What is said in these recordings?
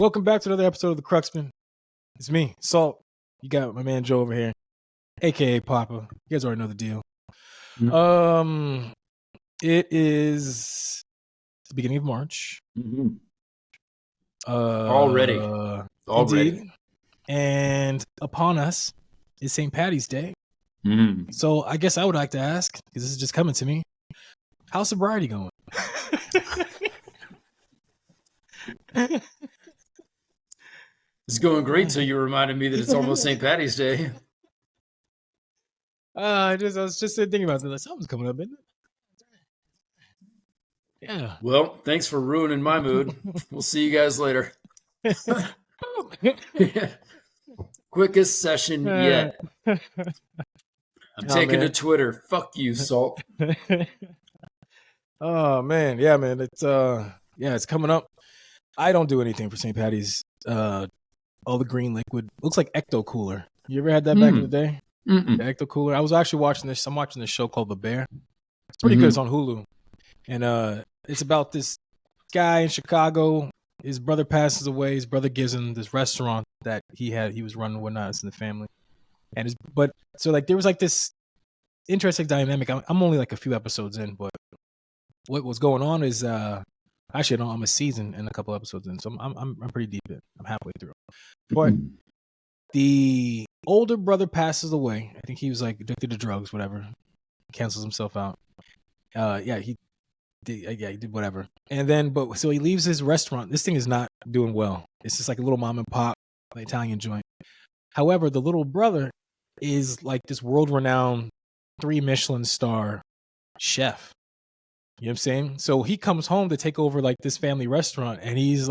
Welcome back to another episode of The Cruxman. It's me, Salt. You got my man Joe over here, aka Papa. You guys already know the deal. It is the beginning of March. Mm-hmm. Already. Already. And upon us is St. Patty's Day. Mm. So I guess I would like to ask, because this is just coming to me, how's sobriety going? It's going great till you reminded me that it's almost St. Patty's Day. I was just thinking about that. Like, something's coming up, isn't it? Yeah. Well, thanks for ruining my mood. We'll see you guys later. Quickest session yet. I'm taking to Twitter. Fuck you, Salt. Oh man, yeah, man. It's coming up. I don't do anything for St. Patty's. All the green liquid looks like Ecto Cooler. You ever had that back in the day? Mm-mm. The Ecto Cooler. I was actually watching this. I'm watching this show called The Bear. It's pretty good. It's on Hulu, and it's about this guy in Chicago. His brother passes away. His brother gives him this restaurant that he was running, whatnot. It's in the family, and there was like this interesting dynamic. I'm only like a few episodes in, but what was going on is actually no, I'm a season and a couple episodes in, so I'm pretty deep in. I'm halfway through. But the older brother passes away. I think he was like addicted to drugs, whatever. Cancels himself out. He did whatever. And then, so he leaves his restaurant. This thing is not doing well. It's just like a little mom and pop Italian joint. However, the little brother is like this world-renowned 3 Michelin star chef. You know what I'm saying? So he comes home to take over like this family restaurant, and he's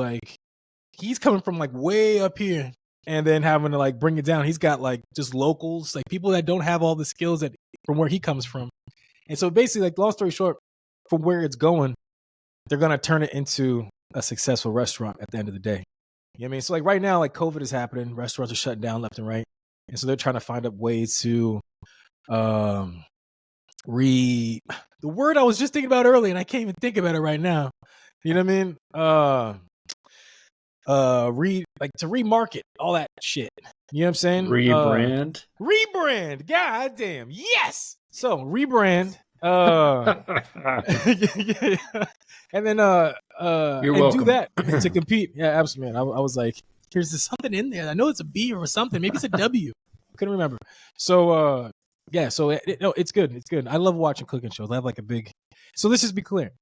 coming from like way up here and then having to like bring it down. He's got like just locals, like people that don't have all the skills from where he comes from. And so basically, like, long story short, from where it's going, they're going to turn it into a successful restaurant at the end of the day. You know what I mean? So like right now, like COVID is happening, restaurants are shutting down left and right. And so they're trying to find up ways to the word I was just thinking about earlier, and I can't even think about it right now. You know what I mean? To remarket all that shit. You know what I'm saying? Rebrand. God damn. Yes. So rebrand. And then You're welcome. do that to compete. Yeah, absolutely, man. I was like, there's something in there. I know it's a B or something. Maybe it's a W. Couldn't remember. So it's good. It's good. I love watching cooking shows. I have like so let's just be clear.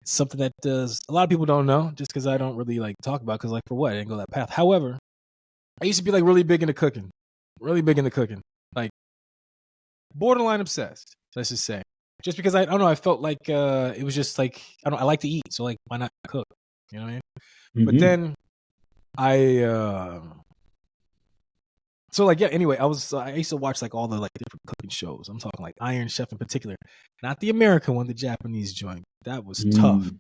It's something that a lot of people don't know, just because I don't really like talk about, because like for what? I didn't go that path. However, I used to be like really big into cooking. Like borderline obsessed, let's just say. Just because I don't know, I felt like it was just like, I like to eat, so like why not cook? You know what I mean? Mm-hmm. But then anyway, I used to watch like all the like different cooking shows. I'm talking like Iron Chef in particular. Not the American one, the Japanese joint. That was tough. I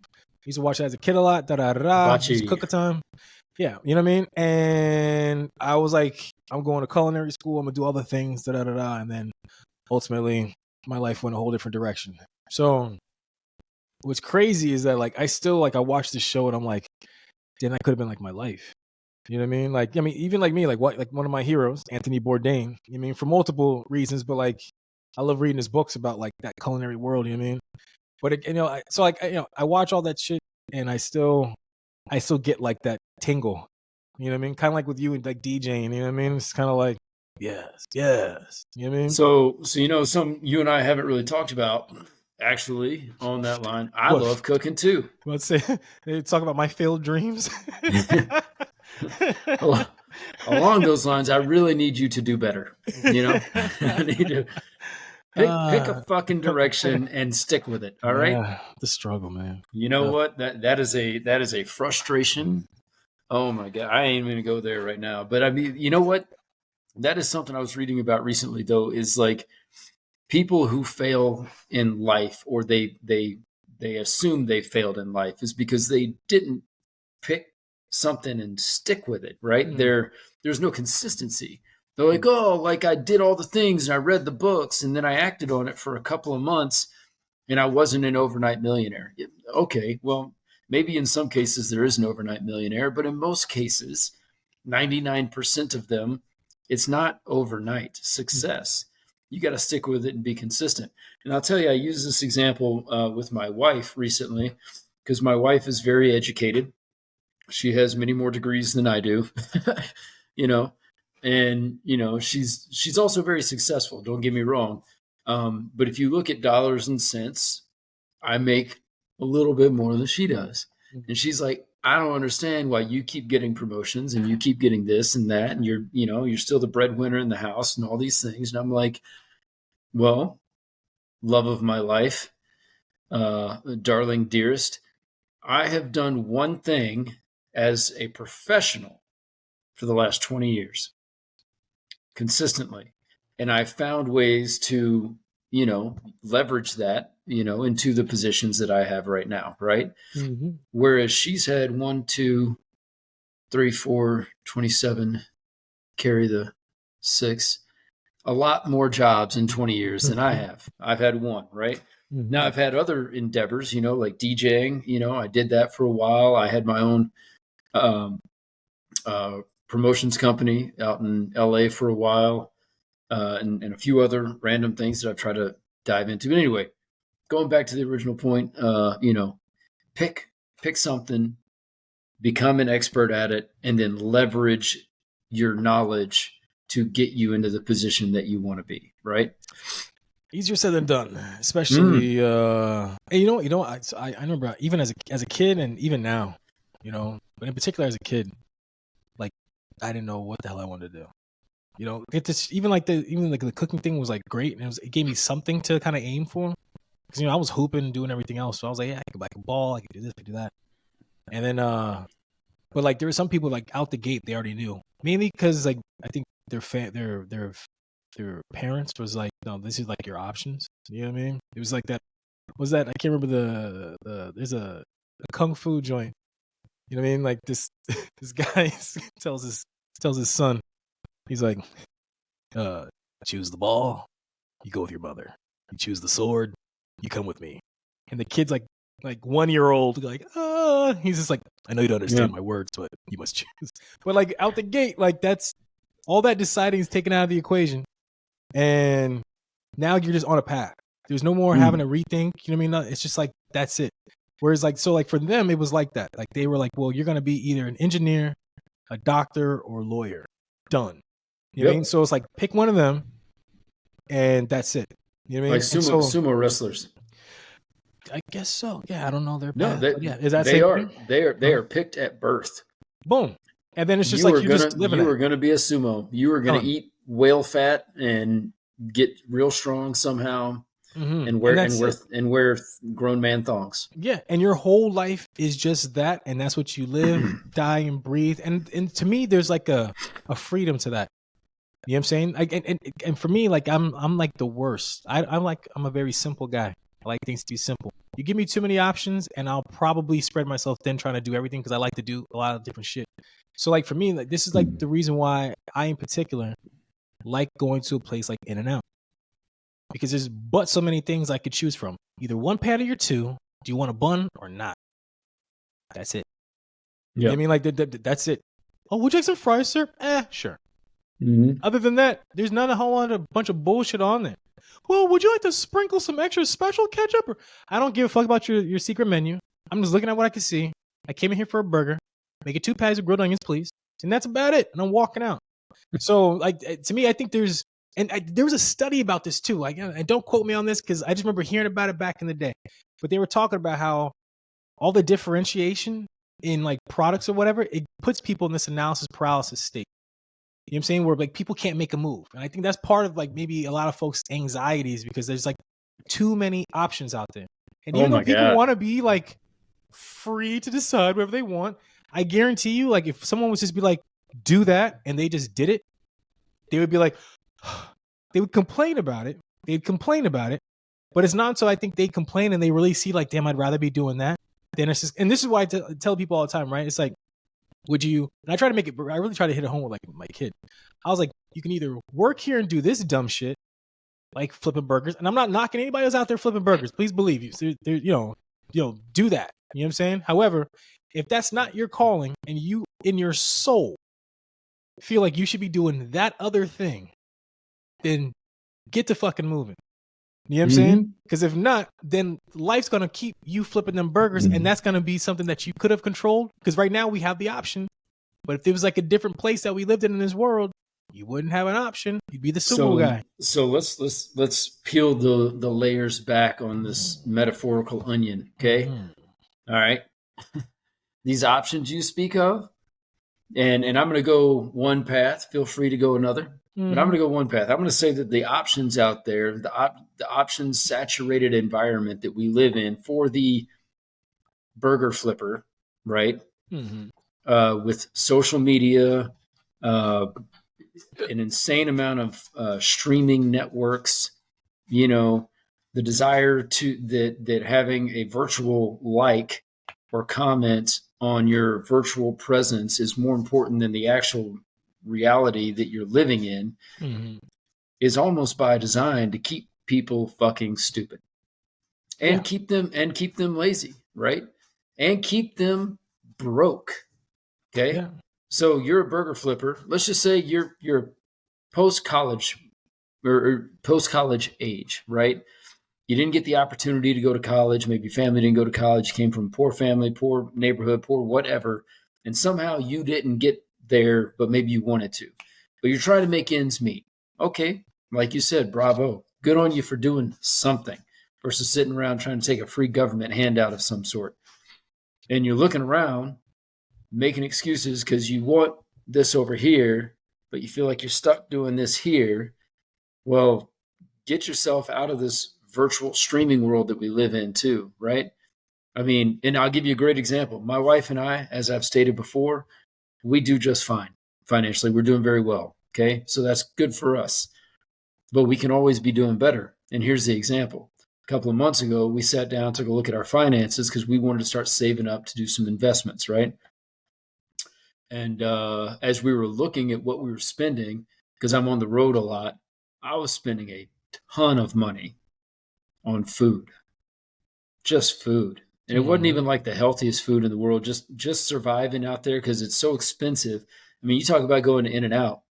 used to watch that as a kid a lot. Just cook a time. Yeah, you know what I mean? And I was like, I'm going to culinary school, I'm gonna do all the things, and then ultimately my life went a whole different direction. So what's crazy is that like I still like I watched this show and I'm like, then that could have been like my life. You know what I mean? Like, I mean, even like me, like one of my heroes, Anthony Bourdain. I mean, for multiple reasons, but like, I love reading his books about like that culinary world. You know what I mean? But I watch all that shit, and I still get like that tingle. You know what I mean? Kind of like with you and like DJing. You know what I mean? It's kind of like yes. You know what I mean? So something you and I haven't really talked about. Actually, on that line, I love cooking too. Let's say talk about my failed dreams. Along those lines, I really need you to do better. You know, I need to pick a fucking direction and stick with it. All right, the struggle, man. You know what? That is a frustration. Oh my God, I ain't gonna go there right now. But I mean, you know what? That is something I was reading about recently, though. Is like people who fail in life, or they assume they failed in life, is because they didn't pick something and stick with it, right? There's no consistency. They're like, oh, like I did all the things and I read the books and then I acted on it for a couple of months and I wasn't an overnight millionaire. Okay, well, maybe in some cases there is an overnight millionaire, but in most cases, 99% of them, it's not overnight success. You got to stick with it and be consistent. And I'll tell you, I used this example with my wife recently because my wife is very educated. She has many more degrees than I do, you know, and she's also very successful. Don't get me wrong, but if you look at dollars and cents, I make a little bit more than she does. And she's like, I don't understand why you keep getting promotions and you keep getting this and that, and you're still the breadwinner in the house and all these things. And I'm like, well, love of my life, darling, dearest, I have done one thing as a professional for the last 20 years consistently. And I've found ways to, leverage that, into the positions that I have right now. Right. Mm-hmm. Whereas she's had 1, 2, 3, 4, 27, carry the 6, a lot more jobs in 20 years than I have. I've had one, right? Mm-hmm. Now I've had other endeavors, like DJing, I did that for a while. I had my own promotions company out in LA for a while, and a few other random things that I've tried to dive into. But anyway, going back to the original point, pick something, become an expert at it, and then leverage your knowledge to get you into the position that you want to be, right? Easier said than done, especially. And I remember even as a kid and even now, but in particular as a kid, like I didn't know what the hell I wanted to do. Get this even like the cooking thing was like great, and it gave me something to kind of aim for. Because I was hooping, doing everything else, so I was like, yeah, I can ball, I can do this, I can do that, and then but like there were some people like out the gate they already knew, mainly because like I think their parents was like, no, this is like your options. You know what I mean? It was like that. Was that I can't remember there's a kung fu joint. You know what I mean? Like this guy tells his son, he's like, choose the ball, you go with your mother. You choose the sword, you come with me. And the kid's like 1-year-old, like, he's just like, I know you don't understand my words, but you must choose. But like out the gate, like that's all that deciding is taken out of the equation. And now you're just on a path. There's no more having to rethink. You know what I mean? It's just like, that's it. Whereas like, so like for them, it was like that. Like they were like, well, you're going to be either an engineer, a doctor, or lawyer. Done. You know what I mean? So it's like, pick one of them and that's it. You know what I mean? Like sumo wrestlers. I guess so. Yeah, I don't know their path. No, yeah, is that they are. They are picked at birth. Boom. And then it's just like you're just living. You are going to be a sumo. You are going to eat whale fat and get real strong somehow, and wear grown man thongs. Yeah, and your whole life is just that, and that's what you live, die, and breathe. And to me, there's like a freedom to that. You know what I'm saying? Like, and for me, like I'm like the worst. I'm a very simple guy. I like things to be simple. You give me too many options, and I'll probably spread myself thin trying to do everything because I like to do a lot of different shit. So like for me, like this is like the reason why I in particular like going to a place like In-N-Out. Because there's but so many things I could choose from. Either one patty or two. Do you want a bun or not? That's it. Yeah. You know what I mean? Like that's it. Oh, would you like some fries, sir? Sure. Mm-hmm. Other than that, there's not a whole lot of bunch of bullshit on there. Well, would you like to sprinkle some extra special ketchup? Or I don't give a fuck about your secret menu. I'm just looking at what I can see. I came in here for a burger. Make it 2 patties of grilled onions, please. And that's about it. And I'm walking out. So, like, to me, I think there was a study about this too. Like, and don't quote me on this because I just remember hearing about it back in the day. But they were talking about how all the differentiation in like products or whatever, it puts people in this analysis paralysis state. You know what I'm saying? Where like people can't make a move. And I think that's part of like maybe a lot of folks' anxieties because there's like too many options out there. And even though people want to be like free to decide whatever they want, I guarantee you, like if someone was just be like, do that, and they just did it, they would be like, they would complain about it. They'd complain about it. But it's not until I think they complain and they really see like, damn, I'd rather be doing that. Then it's just, and this is why I tell people all the time, right? It's like, would you, and I really try to hit it home with like my kid. I was like, you can either work here and do this dumb shit, like flipping burgers. And I'm not knocking anybody else out there flipping burgers. Please believe you. So, do that. You know what I'm saying? However, if that's not your calling and you in your soul feel like you should be doing that other thing, then get to fucking moving. You know what I'm saying? Because if not, then life's going to keep you flipping them burgers, and that's going to be something that you could have controlled. Because right now we have the option. But if it was like a different place that we lived in this world, you wouldn't have an option. You'd be the sumo guy. So let's peel the layers back on this metaphorical onion, okay? All right. These options you speak of, and I'm going to go one path. Feel free to go another. But I'm going to go one path. I'm going to say that the options out there, the options saturated environment that we live in for the burger flipper, right? With social media, an insane amount of streaming networks, you know, the desire that having a virtual like or comment on your virtual presence is more important than the actual reality that you're living in is almost by design to keep people fucking stupid and keep them lazy, right? And keep them broke. Okay. Yeah. So you're a burger flipper. Let's just say you're post-college or post-college age, right? You didn't get the opportunity to go to college. Maybe your family didn't go to college. You came from a poor family, poor neighborhood, poor whatever. And somehow you didn't get there, but maybe you wanted to. But you're trying to make ends meet. Okay. Like you said, bravo. Good on you for doing something versus sitting around trying to take a free government handout of some sort. And you're looking around, making excuses because you want this over here, but you feel like you're stuck doing this here. Well, get yourself out of this virtual streaming world that we live in too, right? I mean, and I'll give you a great example. My wife and I, as I've stated before, we do just fine financially. We're doing very well. Okay. So that's good for us, but we can always be doing better. And here's the example. A couple of months ago, we sat down, took a look at our finances because we wanted to start saving up to do some investments, right? And as we were looking at what we were spending, because I'm on the road a lot, I was spending a ton of money on food, just food. And it wasn't even like the healthiest food in the world, just surviving out there because it's so expensive. I mean, you talk about going to In-N-Out.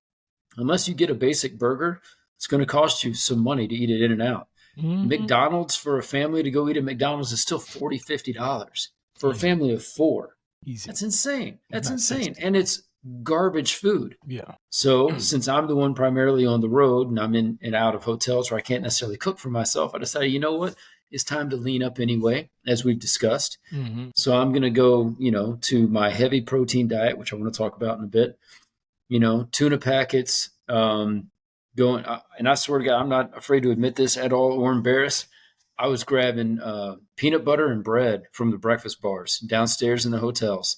Unless you get a basic burger, it's going to cost you some money to eat at In-N-Out. McDonald's, for a family to go eat at McDonald's, is still $40, $50 for a family of four. Easy. That's insane. That's insane. 60. And it's garbage food. Yeah. So since I'm the one primarily on the road and I'm in and out of hotels where I can't necessarily cook for myself, I decided, you know what? It's time to lean up anyway, as we've discussed. So I'm going to go, to my heavy protein diet, which I want to talk about in a bit. Tuna packets, and I swear to God, I'm not afraid to admit this at all or embarrassed. I was grabbing peanut butter and bread from the breakfast bars downstairs in the hotels.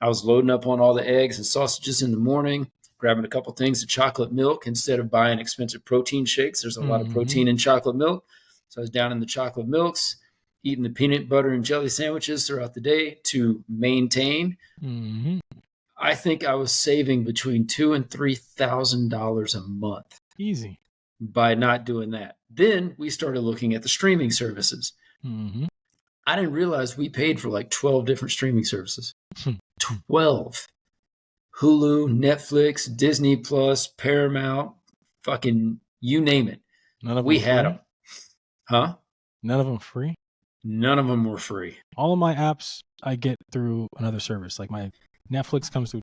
I was loading up on all the eggs and sausages in the morning, grabbing a couple things of chocolate milk instead of buying expensive protein shakes. There's a lot of protein in chocolate milk. So I was down in the chocolate milks, eating the peanut butter and jelly sandwiches throughout the day to maintain. I think I was saving between $2,000 and $3,000 a month. Easy. By not doing that. Then we started looking at the streaming services. I didn't realize we paid for like 12 different streaming services. 12. Hulu, Netflix, Disney Plus, Paramount, fucking you name it. None of them we had them. Huh? None of them free? None of them were free. All of my apps I get through another service. Like my Netflix comes through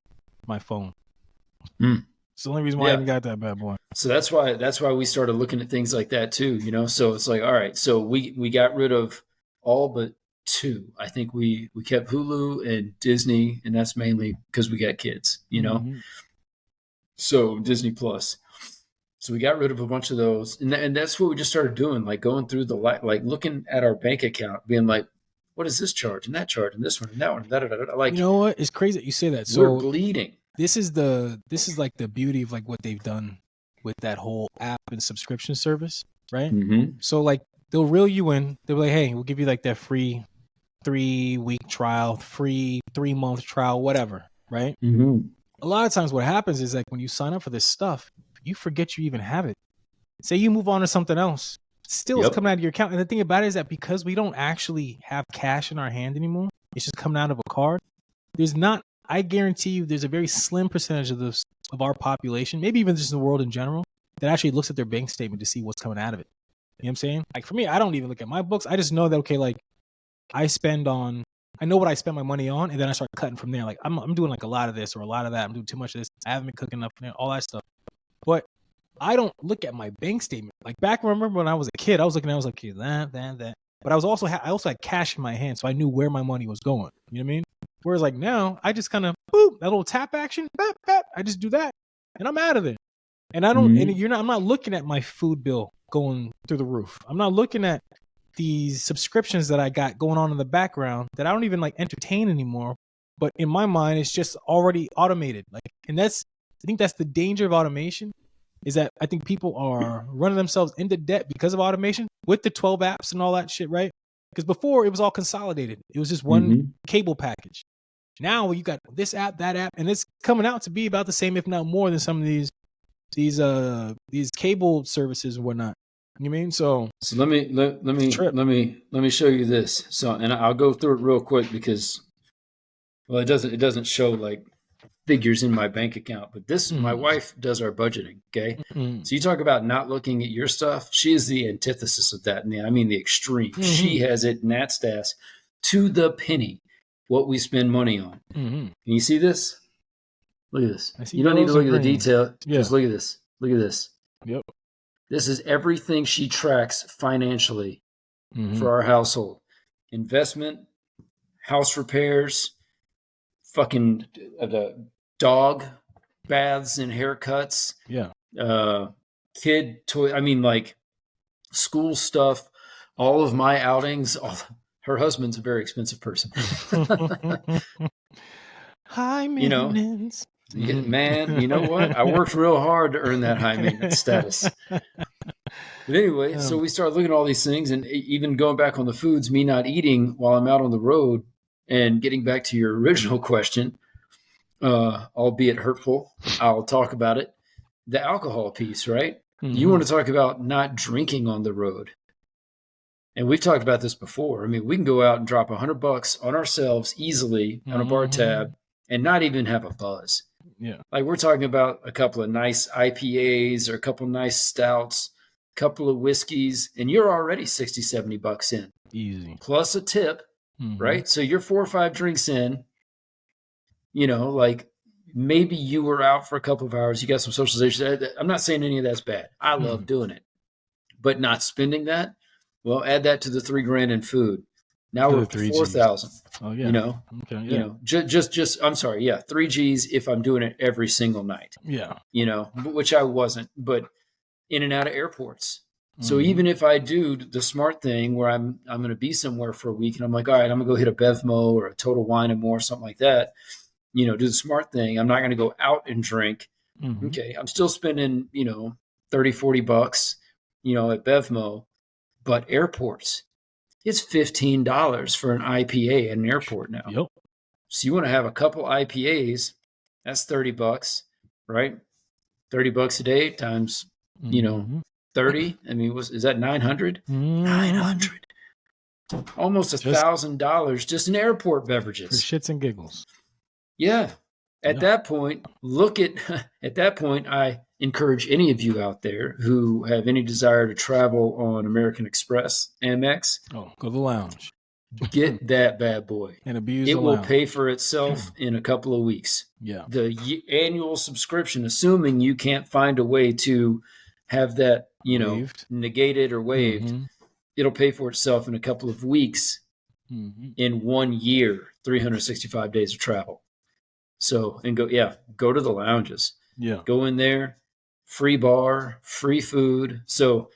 my phone. It's the only reason why I even got that bad boy. So that's why we started looking at things like that too, So it's like, all right, so we got rid of all but two. I think we kept Hulu and Disney, and that's mainly because we got kids, So Disney Plus. So we got rid of a bunch of those, and that's what we just started doing, like going through like looking at our bank account, being like, what is this charge and that charge and this one and that one, like, you know what? It's crazy that you say that. So we're bleeding. This is like the beauty of like what they've done with that whole app and subscription service, right? So like they'll reel you in. They'll be like, hey, we'll give you like that free 3-week trial, free 3-month trial, whatever, right? A lot of times what happens is like when you sign up for this stuff, you forget you even have it. Say you move on to something else, still it's coming out of your account. And the thing about it is that because we don't actually have cash in our hand anymore, it's just coming out of a card. I guarantee you there's a very slim percentage of our population, maybe even just the world in general, that actually looks at their bank statement to see what's coming out of it. You know what I'm saying? Like for me, I don't even look at my books. I just know that, okay, like I know what I spend my money on, and then I start cutting from there. Like I'm doing like a lot of this or a lot of that. I'm doing too much of this. I haven't been cooking enough, all that stuff. But I don't look at my bank statement. Like back, remember when I was a kid, I was looking at, I was like, okay, that. But I also had cash in my hand, so I knew where my money was going. You know what I mean? Whereas like now, I just kind of boop, that little tap action, bap, bap, I just do that, and I'm out of there. And I don't, I'm not looking at my food bill going through the roof. I'm not looking at these subscriptions that I got going on in the background that I don't even like entertain anymore. But in my mind, it's just already automated. Like, and I think that's the danger of automation, is that I think people are running themselves into debt because of automation with the 12 apps and all that shit, right? Because before it was all consolidated. It was just one cable package. Now you got this app, that app, and it's coming out to be about the same, if not more, than some of these cable services and whatnot. You mean? So let me show you this. So, and I'll go through it real quick because, well, it doesn't show like figures in my bank account, but this, my wife does our budgeting. Okay. So you talk about not looking at your stuff. She is the antithesis of that. And I mean, the extreme. She has it in that stats to the penny, what we spend money on. Can you see this? Look at this. You don't need to look at the detail. Yeah. Just look at this. Look at this. Yep. This is everything she tracks financially for our household. Investment, house repairs, fucking the dog baths and haircuts. Yeah. Kid toy. I mean, like school stuff, all of my outings. Her husband's a very expensive person. High maintenance. Man, you know what? I worked real hard to earn that high maintenance status. But anyway, so we start looking at all these things, and even going back on the foods, me not eating while I'm out on the road, and getting back to your original question, albeit hurtful, I'll talk about it. The alcohol piece, right? You want to talk about not drinking on the road. And we've talked about this before. I mean, we can go out and drop $100 on ourselves easily on a bar tab and not even have a buzz. Yeah. Like we're talking about a couple of nice IPAs or a couple of nice stouts, a couple of whiskeys, and you're already $60, $70 in. Easy. Plus a tip, right? So you're 4 or 5 drinks in, like maybe you were out for a couple of hours, you got some socialization. I'm not saying any of that's bad. I love doing it. But not spending that, well, add that to the $3,000 in food. Now we're up to 4,000. Oh yeah. Okay. Yeah. Just I'm sorry. Yeah. 3 G's if I'm doing it every single night. Yeah. Which I wasn't, but in and out of airports. So even if I do the smart thing where I'm going to be somewhere for a week and I'm like, all right, I'm gonna go hit a Bevmo or a Total Wine and More, something like that, do the smart thing. I'm not going to go out and drink. Okay. I'm still spending, $30, $40, at Bevmo, but airports, it's $15 for an IPA at an airport now. Yep. So you want to have a couple IPAs, that's $30, right? $30 a day times, 30. I mean, is that 900? 900. Almost $1,000 just in airport beverages. For shits and giggles. Yeah. At that point, I encourage any of you out there who have any desire to travel on American Express, Amex. Oh, go to the lounge. Get that bad boy. And abuse it the will lounge. Pay for itself in a couple of weeks. Yeah. The annual subscription, assuming you can't find a way to have that, waived. Negated or waived, it'll pay for itself in a couple of weeks in 1 year, 365 days of travel. So, and go to the lounges. Yeah. Go in there, free bar, free food. So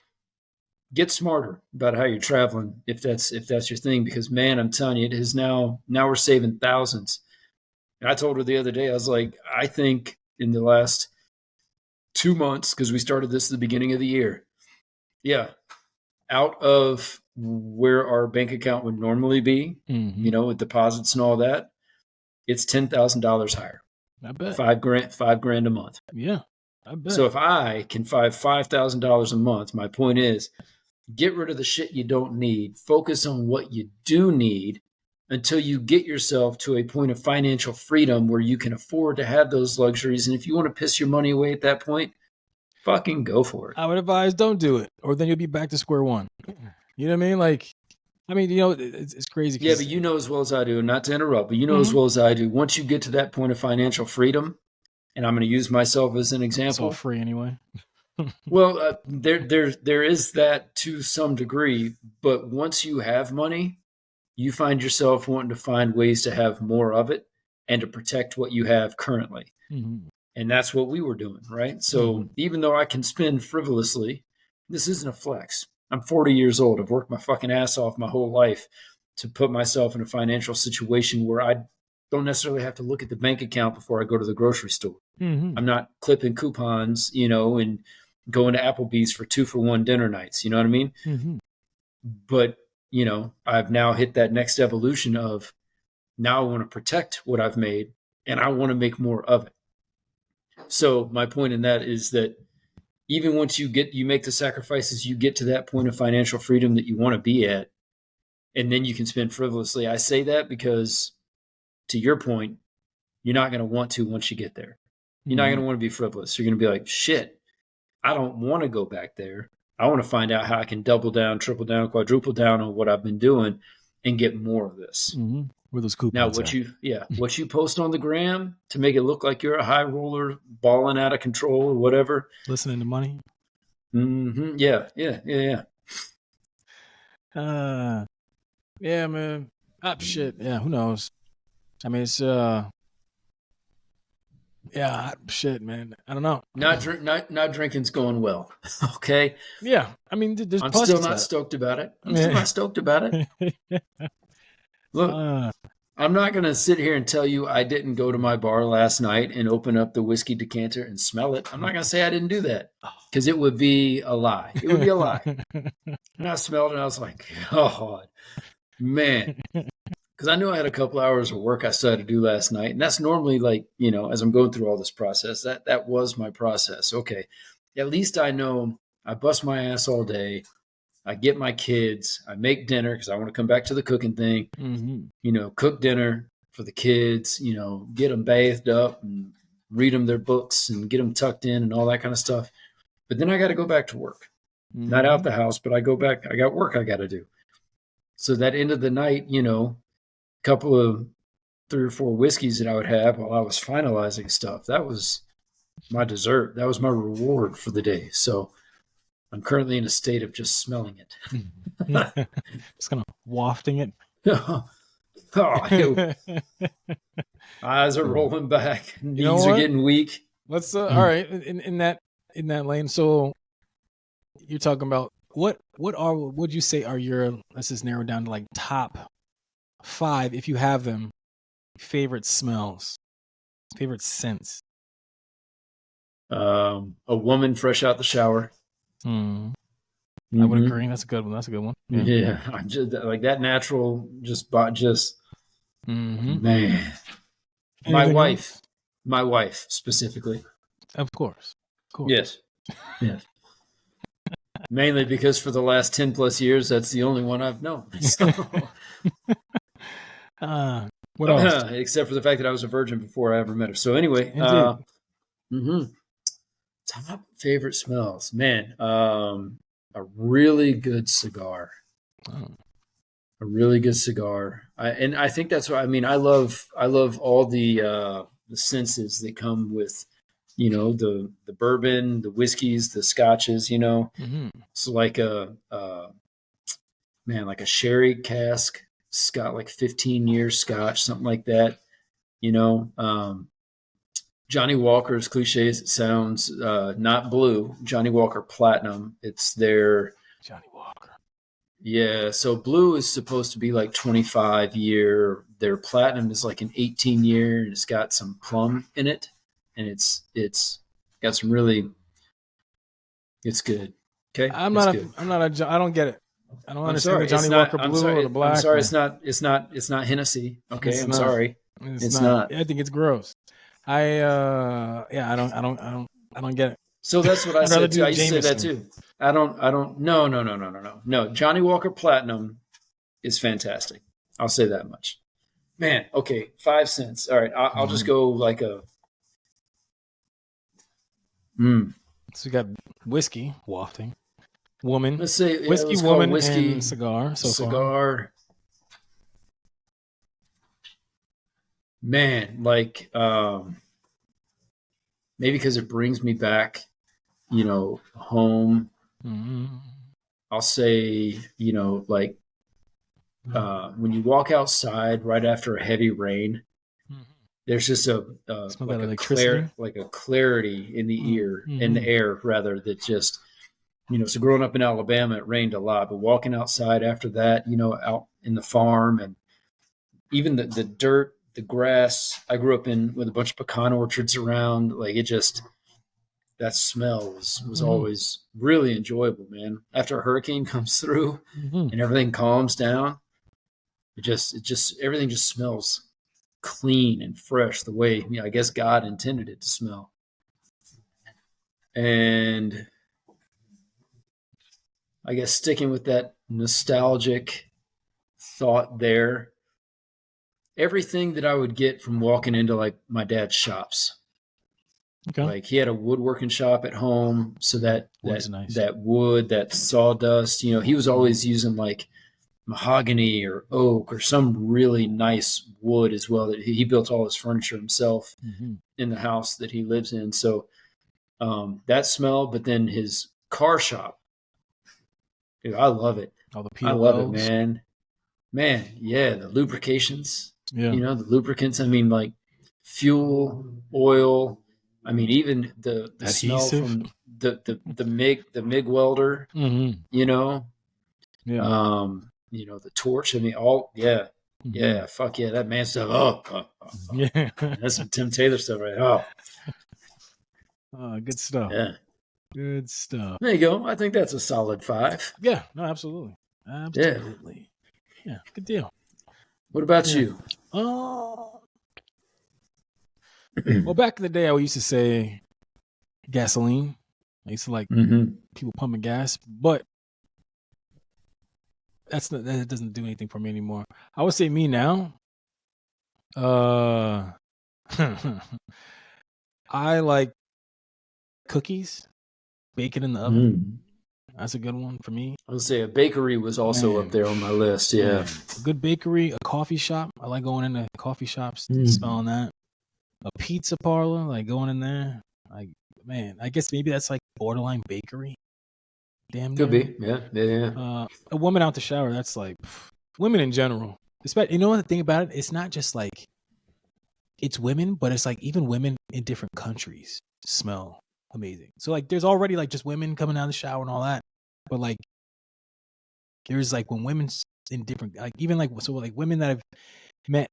get smarter about how you're traveling if that's your thing, because man, I'm telling you, it is now we're saving thousands. And I told her the other day, I was like, I think in the last 2 months, because we started this at the beginning of the year. Yeah. Out of where our bank account would normally be, with deposits and all that, it's $10,000 higher. I bet. $5,000 a month. Yeah, I bet. So if I can find $5,000 a month, my point is, get rid of the shit you don't need. Focus on what you do need. until you get yourself to a point of financial freedom where you can afford to have those luxuries. And if you want to piss your money away at that point, fucking go for it. I would advise don't do it, or then you'll be back to square one. You know what I mean? Like, it's crazy. Yeah, but you know as well as I do, not to interrupt, but you know Mm-hmm. as well as I do, once you get to that point of financial freedom, and I'm going to use myself as an It's example. all free anyway. Well, there is that to some degree, but once you have money, you find yourself wanting to find ways to have more of it and to protect what you have currently. Mm-hmm. And that's what we were doing, right? So even though I can spend frivolously, this isn't a flex. I'm 40 years old. I've worked my fucking ass off my whole life to put myself in a financial situation where I don't necessarily have to look at the bank account before I go to the grocery store. Mm-hmm. I'm not clipping coupons, and going to Applebee's for 2-for-1 dinner nights. You know what I mean? Mm-hmm. But, I've now hit that next evolution of now I want to protect what I've made and I want to make more of it. So my point in that is that even once you make the sacrifices, you get to that point of financial freedom that you want to be at, and then you can spend frivolously. I say that because, to your point, you're not going to want to once you get there. You're not going to want to be frivolous. You're going to be like, shit, I don't want to go back there. I want to find out how I can double down, triple down, quadruple down on what I've been doing and get more of this. Mm-hmm. Where those coupons Now, what you post on the gram to make it look like you're a high roller balling out of control or whatever. Listening to money. Mm-hmm. Yeah. Yeah, man. Shit. Yeah, who knows? I mean, it's shit, man. I don't know. Not drinking's going well. Okay. Yeah, I mean, there's. I'm still not stoked about it. I'm still not stoked about it. Look, I'm not going to sit here and tell you I didn't go to my bar last night and open up the whiskey decanter and smell it. I'm not going to say I didn't do that because it would be a lie. It would be a lie. And I smelled it and I was like, God, man. Because I knew I had a couple hours of work I still had to do last night. And that's normally like, as I'm going through all this process, that was my process. Okay. At least I know I bust my ass all day. I get my kids, I make dinner because I want to come back to the cooking thing, cook dinner for the kids, get them bathed up and read them their books and get them tucked in and all that kind of stuff. But then I got to go back to work, not out the house, but I go back. I got work I got to do. So that end of the night, a couple of 3 or 4 whiskeys that I would have while I was finalizing stuff, that was my dessert. That was my reward for the day. So I'm currently in a state of just smelling it. Just kind of wafting it. Eyes are rolling back. Knees are getting weak. Let's all right in that lane. So you're talking about what would you say are your, let's just narrow down to like top 5 if you have them, favorite smells, favorite scents? A woman fresh out the shower. I would agree. That's a good one. Yeah. I'm just like that natural, man. My wife specifically. Of course. Yes. Mainly because for the last 10 plus years, that's the only one I've known. So. What else? Except for the fact that I was a virgin before I ever met her. So anyway, top favorite smells, man. A really good cigar. A really good cigar. I think that's what I mean. I love all the senses that come with, the bourbon, the whiskeys, the scotches. So like a sherry cask, Scott, like 15 years Scotch, something like that. Johnny Walker, as cliche as it sounds, not blue, Johnny Walker Platinum. It's their Johnny Walker. Yeah, so blue is supposed to be like 25 year. Their Platinum is like an 18 year, and it's got some plum in it, and it's got some really. It's good. Okay, I don't get it. I don't understand the Johnny Walker Blue or the black. I'm sorry, it's not Hennessy. Okay, I'm sorry. It's not. I think it's gross. I don't get it. So that's what I said too. I used to say that too. No. Johnny Walker Platinum is fantastic. I'll say that much. Man, okay, 5 cents. All right, I'll just go like a. So we got whiskey, wafting, woman, Let's say whiskey, let's call woman, whiskey and cigar. So far, cigar. Man, like maybe because it brings me back, home. I'll say, like when you walk outside right after a heavy rain, there's just smell like that electricity, like a clarity in the ear, in the air rather, that just, so growing up in Alabama, it rained a lot, but walking outside after that, out in the farm, and even the dirt, the grass. I grew up with a bunch of pecan orchards around. Like it just, that smell was always really enjoyable, man. After a hurricane comes through and everything calms down, it just everything just smells clean and fresh the way, I guess God intended it to smell. And I guess sticking with that nostalgic thought there, everything that I would get from walking into like my dad's shops. Okay. Like he had a woodworking shop at home, so that nice. that wood, that sawdust, he was always using like mahogany or oak or some really nice wood as well. That he built all his furniture himself in the house that he lives in. So that smell, but then his car shop, dude, I love it. All the I POLs. love it, man. Yeah, the lubrications. Yeah. The lubricants. I mean, like fuel, oil. I mean, even the smell from the MIG welder. Yeah. The torch. I mean, fuck yeah, that man stuff. Yeah. That's some Tim Taylor stuff, right? Good stuff. Yeah. Good stuff. There you go. I think that's a solid 5. Yeah. No, absolutely. Yeah. Good deal. What about you? Well, back in the day, I used to say gasoline. I used to like people pumping gas, but that doesn't do anything for me anymore. I would say me now. I like cookies, bacon in the oven. That's a good one for me. I would say a bakery was also up there on my list. Yeah. A good bakery, a coffee shop. I like going into coffee shops, smelling that. A pizza parlor, like going in there. Like, man, I guess maybe that's like borderline bakery. Damn near. Could be. Yeah. A woman out the shower, that's like women in general. You know what the thing about it? It's not just like it's women, but it's like even women in different countries smell amazing. So like there's already like just women coming out of the shower and all that. But like there's like when women's in different, like even like, so like women that I've met,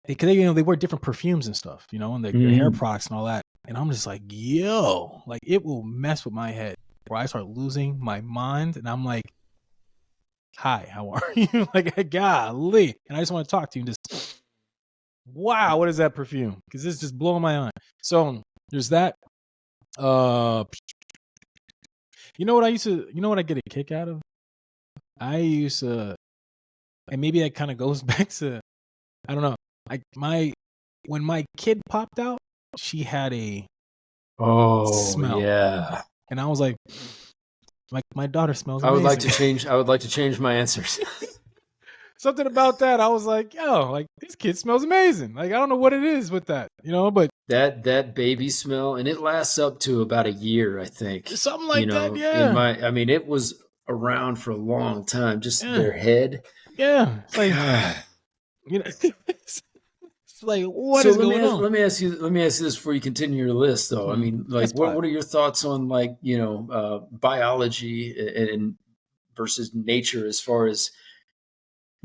because they wear different perfumes and stuff, and their hair products and all that. And I'm just like, yo, like it will mess with my head where I start losing my mind. And I'm like, hi, how are you? Like, golly. And I just want to talk to you and just, wow, what is that perfume? Because it's just blowing my mind. So there's that. You know what I get a kick out of? I used to, and maybe that kind of goes back to, I don't know, like when my kid popped out, she had a smell. Yeah. And I was like my daughter smells amazing. I would like to change my answers. Something about that, I was like, yo, like this kid smells amazing. Like I don't know what it is with that, but that baby smell, and it lasts up to about a year, I think. Something like that, yeah. It was around for a long time. Just their head. Yeah. It's like it's like what is going on? Let me ask you this before you continue your list, though. I mean, like, what are your thoughts on like biology and versus nature as far as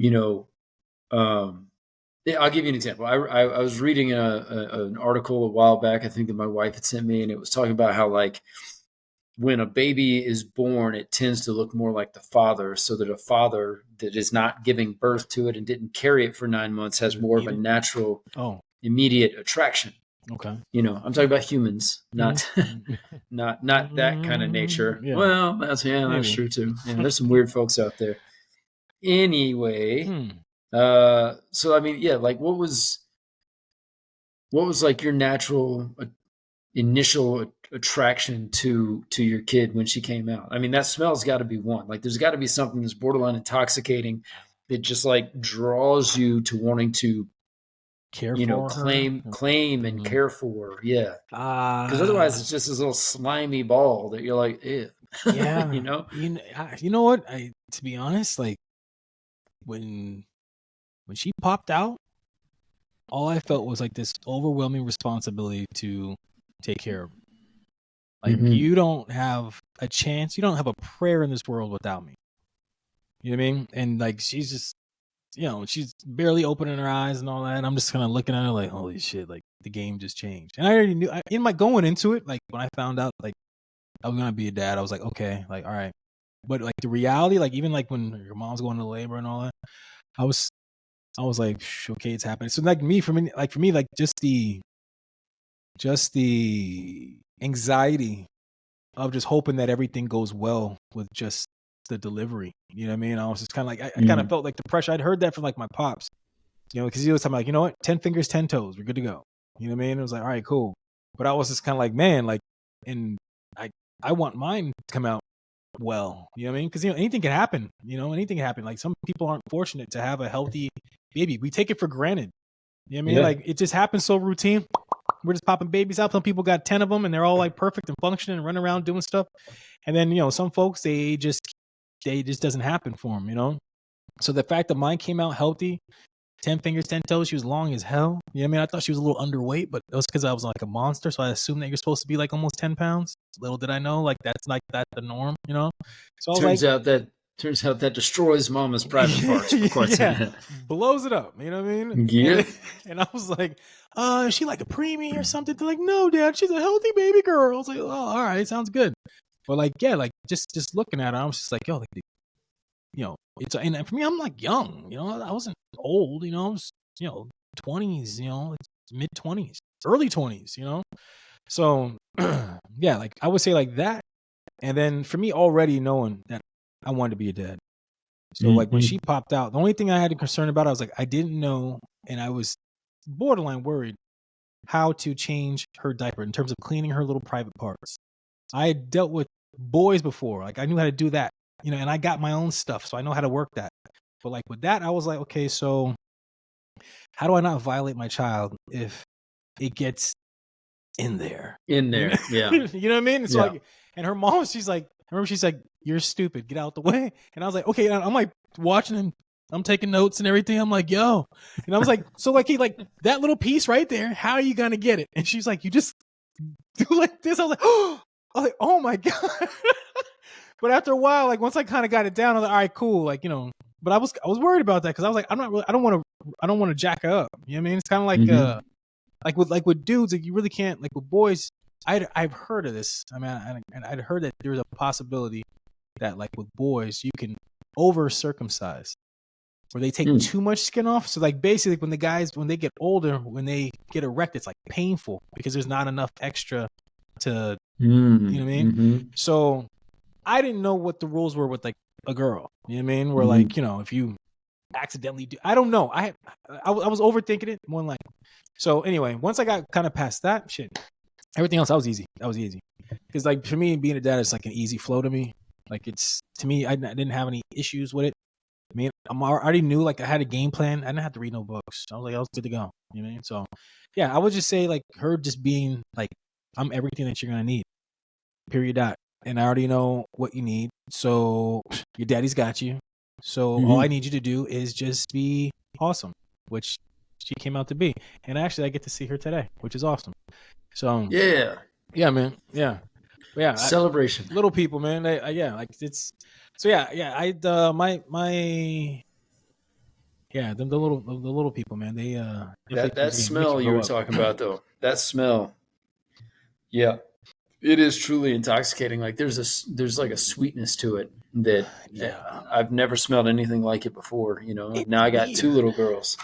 I'll give you an example. I was reading an article a while back, I think that my wife had sent me, and it was talking about how like when a baby is born, it tends to look more like the father, so that a father that is not giving birth to it and didn't carry it for 9 months has more of a natural, immediate attraction. Okay. I'm talking about humans, not not that kind of nature. Yeah. Well, that's true too. There's some weird folks out there. Anyway, So I mean, yeah, like what was like your natural initial attraction to your kid when she came out? I mean, that smell's got to be one. Like, there's got to be something that's borderline intoxicating that just like draws you to wanting to, Care for her. claim and Mm-hmm. care for her. Yeah, because otherwise it's just this little slimy ball that you're like, ew. Yeah. you know? You know what? To be honest, like when she popped out, all I felt was like this overwhelming responsibility to take care of her. Like Mm-hmm. you don't have a chance, you don't have a prayer in this world without me. You know what I mean? And like she's just, she's barely opening her eyes and all that. And I'm just kind of looking at her like, holy shit, like the game just changed. And I already knew in my going into it, like when I found out like I was gonna be a dad, I was like, okay, like all right. But like the reality, like even like when your mom's going to labor and all that, I was like, okay, it's happening. So like for me, like just the anxiety of just hoping that everything goes well with just the delivery. You know what I mean? I was just kind of like, I kind of felt like the pressure. I'd heard that from like my pops, because he was talking like, you know what, 10 fingers, 10 toes, we're good to go. You know what I mean? It was like, all right, cool. But I was just kind of like, man, like, and I, I want mine to come out well. You know what I mean? Because anything can happen. Anything can happen. Like some people aren't fortunate to have a healthy baby. We take it for granted. You know what I mean? Yeah. Like it just happens so routine. We're just popping babies out. Some people got 10 of them and they're all like perfect and functioning and running around doing stuff. And then, some folks, they just doesn't happen for them. So the fact that mine came out healthy, 10 fingers, 10 toes, she was long as hell. You know what I mean? I thought she was a little underweight, but it was because I was like a monster. So I assumed that you're supposed to be like almost 10 pounds. Little did I know, like that's the norm. So I was like, Turns out that destroys mama's private parts for quite some yeah, minute. blows it up. You know what I mean? Yeah. And I was like, is she like a preemie or something? They're like, no, dad, she's a healthy baby girl. I was like, oh, all right, sounds good. But like, yeah, like just looking at her, I was just like, yo, like, it's, and for me, I'm like young. I wasn't old. I was 20s. Mid 20s, early 20s. So yeah, like I would say like that. And then for me, already knowing that I wanted to be a dad. So like when she popped out, the only thing I had a concern about, I was like, I didn't know, and I was borderline worried how to change her diaper in terms of cleaning her little private parts. I had dealt with boys before, like I knew how to do that, and I got my own stuff, so I know how to work that. But like with that, I was like, okay, so how do I not violate my child if it gets in there? In there. Yeah. You know what I mean? So Yeah. like, and her mom, she's like, you're stupid, get out the way. And I was like, okay, and I'm like watching him, I'm taking notes and everything. I'm like, yo, and I was like, so like, he like that little piece right there, how are you gonna get it? And she's like, you just do like this. I was like, oh my god. But after a while, like once I kind of got it down, I was like, all right, cool, like But I was worried about that because I was like, I don't want to jack her up. You know what I mean? It's kind of like with dudes, like you really can't, like with boys. I've heard of this. I mean, and I'd heard that there's a possibility that like with boys you can over circumcise, where they take too much skin off. So like basically when they get older, when they get erect, it's like painful because there's not enough extra to, you know what I mean? So I didn't know what the rules were with like a girl. You know what I mean? Where like, if you accidentally do, I don't know. I was overthinking it more than like. So anyway, once I got kind of past that shit, everything else that was easy. Because like for me, being a dad is like an easy flow to me. Like it's, to me, I didn't have any issues with it. I mean, I already knew, like I had a game plan. I didn't have to read no books. I was like, I was good to go. You know what I mean? So yeah, I would just say like her just being like, I'm everything that you're gonna need. Period. Dot. And I already know what you need. So your daddy's got you. So all I need you to do is just be awesome, which she came out to be. And actually, I get to see her today, which is awesome. So yeah, man, yeah, Celebration. Little people, man. Yeah, like it's. So yeah. The little people, man. They That make you smell you grow were up. talking about though. That smell. Yeah. It is truly intoxicating. Like there's like a sweetness to it that Yeah, I've never smelled anything like it before. Now I got two little girls.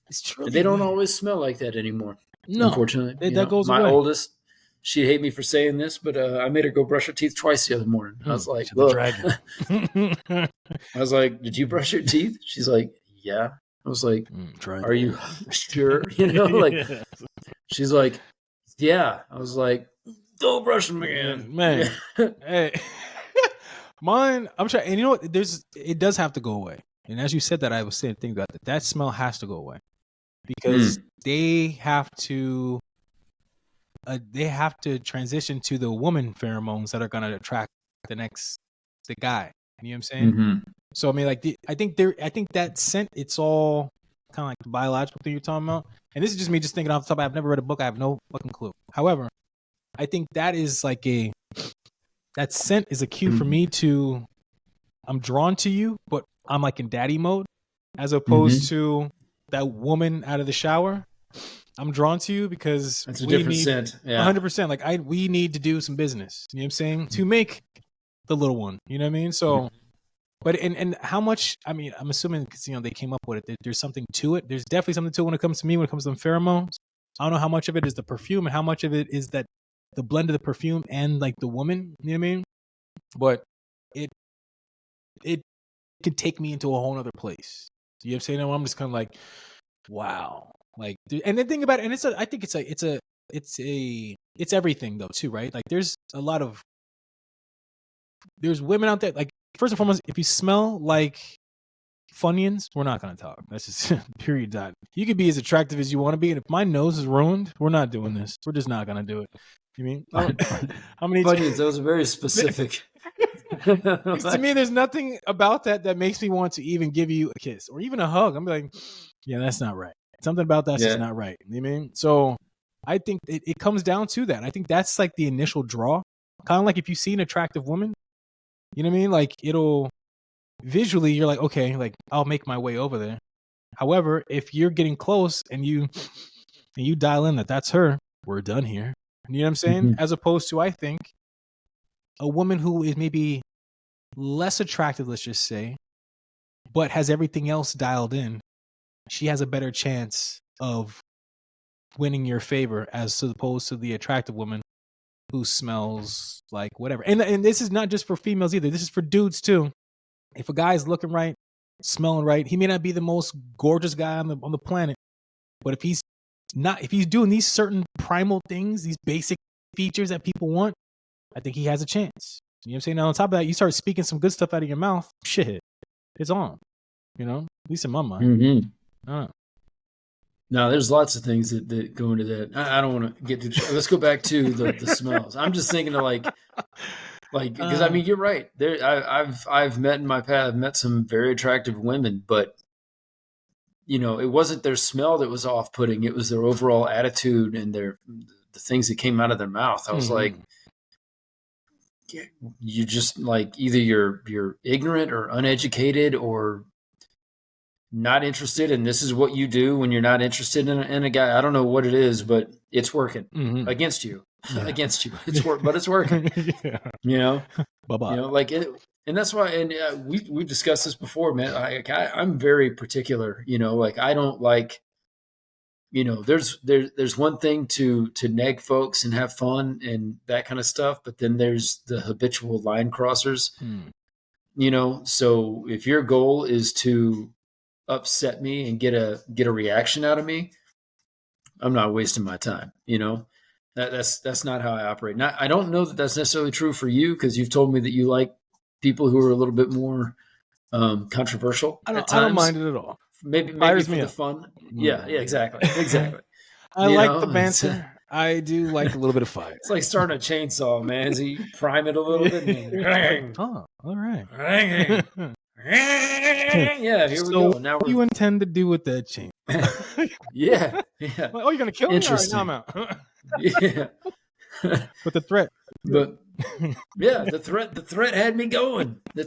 it's truly They don't weird. always smell like that anymore. No, Unfortunately, that goes my away. oldest, she'd hate me for saying this, but I made her go brush her teeth twice the other morning. I was like, She's the look, dragon. I was like, did you brush your teeth? She's like, yeah. I was like, Try are you sure? You know, like, she's like, yeah. I was like, don't brush them again. Man. Hey. Mine, I'm sure, and you know what? It does have to go away. And as you said that, I was saying think about that. That smell has to go away because they have to transition to the woman pheromones that are gonna attract the guy. You know what I'm saying? Mm-hmm. So I mean, like I think that scent, it's all kind of like the biological thing you're talking about. And this is just me just thinking off the top. I've never read a book. I have no fucking clue. However, I think that is like that scent is a cue for me to, I'm drawn to you, but I'm like in daddy mode, as opposed to that woman out of the shower. I'm drawn to you because it's a different scent. Yeah. 100%. Like we need to do some business. You know what I'm saying? To make the little one. You know what I mean? So, but and how much? I mean, I'm assuming because they came up with it. There's something to it. There's definitely something to it when it comes to me. When it comes to them pheromones, I don't know how much of it is the perfume and how much of it is that the blend of the perfume and like the woman. You know what I mean? But it could take me into a whole other place. You know what I'm saying? I'm just kind of like, wow. Like, and the thing about it, and I think it's everything though too, right? Like, there's women out there. Like, first and foremost, if you smell like Funyuns, we're not gonna talk. That's just period. Dot. You could be as attractive as you want to be, and if my nose is ruined, we're not doing this. We're just not gonna do it. You mean how many Funyuns? That was very specific. To me, there's nothing about that makes me want to even give you a kiss or even a hug. I'm like, yeah, that's not right. Something about that's just not right. You know what I mean? So I think it comes down to that. I think that's like the initial draw. Kind of like if you see an attractive woman, you know what I mean? Like, it'll visually, you're like, okay, like I'll make my way over there. However, if you're getting close and you dial in that that's her, we're done here. You know what I'm saying? As opposed to, I think, a woman who is maybe less attractive, let's just say, but has everything else dialed in, she has a better chance of winning your favor as opposed to the attractive woman who smells like whatever. And this is not just for females either. This is for dudes too. If a guy's looking right, smelling right, he may not be the most gorgeous guy on the planet, but if he's doing these certain primal things, these basic features that people want, I think he has a chance. You know what I'm saying? Now, on top of that, you start speaking some good stuff out of your mouth, shit, it's on. You know, at least in my mind. No, there's lots of things that go into that. I don't want to get to. Let's go back to the smells. I'm just thinking of like because I mean, you're right. I've met in my past. I've met some very attractive women, but it wasn't their smell that was off-putting. It was their overall attitude and the things that came out of their mouth. I was like, you just like either you're ignorant or uneducated or not interested, and this is what you do when you're not interested in a guy. I don't know what it is, but it's working against you. Against you, but it's working. Like it, and that's why. And we've discussed this before, man. I'm very particular. Like I don't like. There's one thing to nag folks and have fun and that kind of stuff, but then there's the habitual line crossers. So if your goal is to upset me and get a reaction out of me, I'm not wasting my time. That's not how I operate. Now, I don't know that that's necessarily true for you because you've told me that you like people who are a little bit more controversial. I don't mind it at all. Maybe for the fun. Yeah, exactly. I like the banter. I do like a little bit of fire. It's like starting a chainsaw, man. So you prime it a little bit. And oh, all right. Yeah, here we go. Now what do you intend to do with that chain? yeah. Oh, you're gonna kill me? All right, now I'm out. Yeah. But the threat. But yeah, the threat had me going. The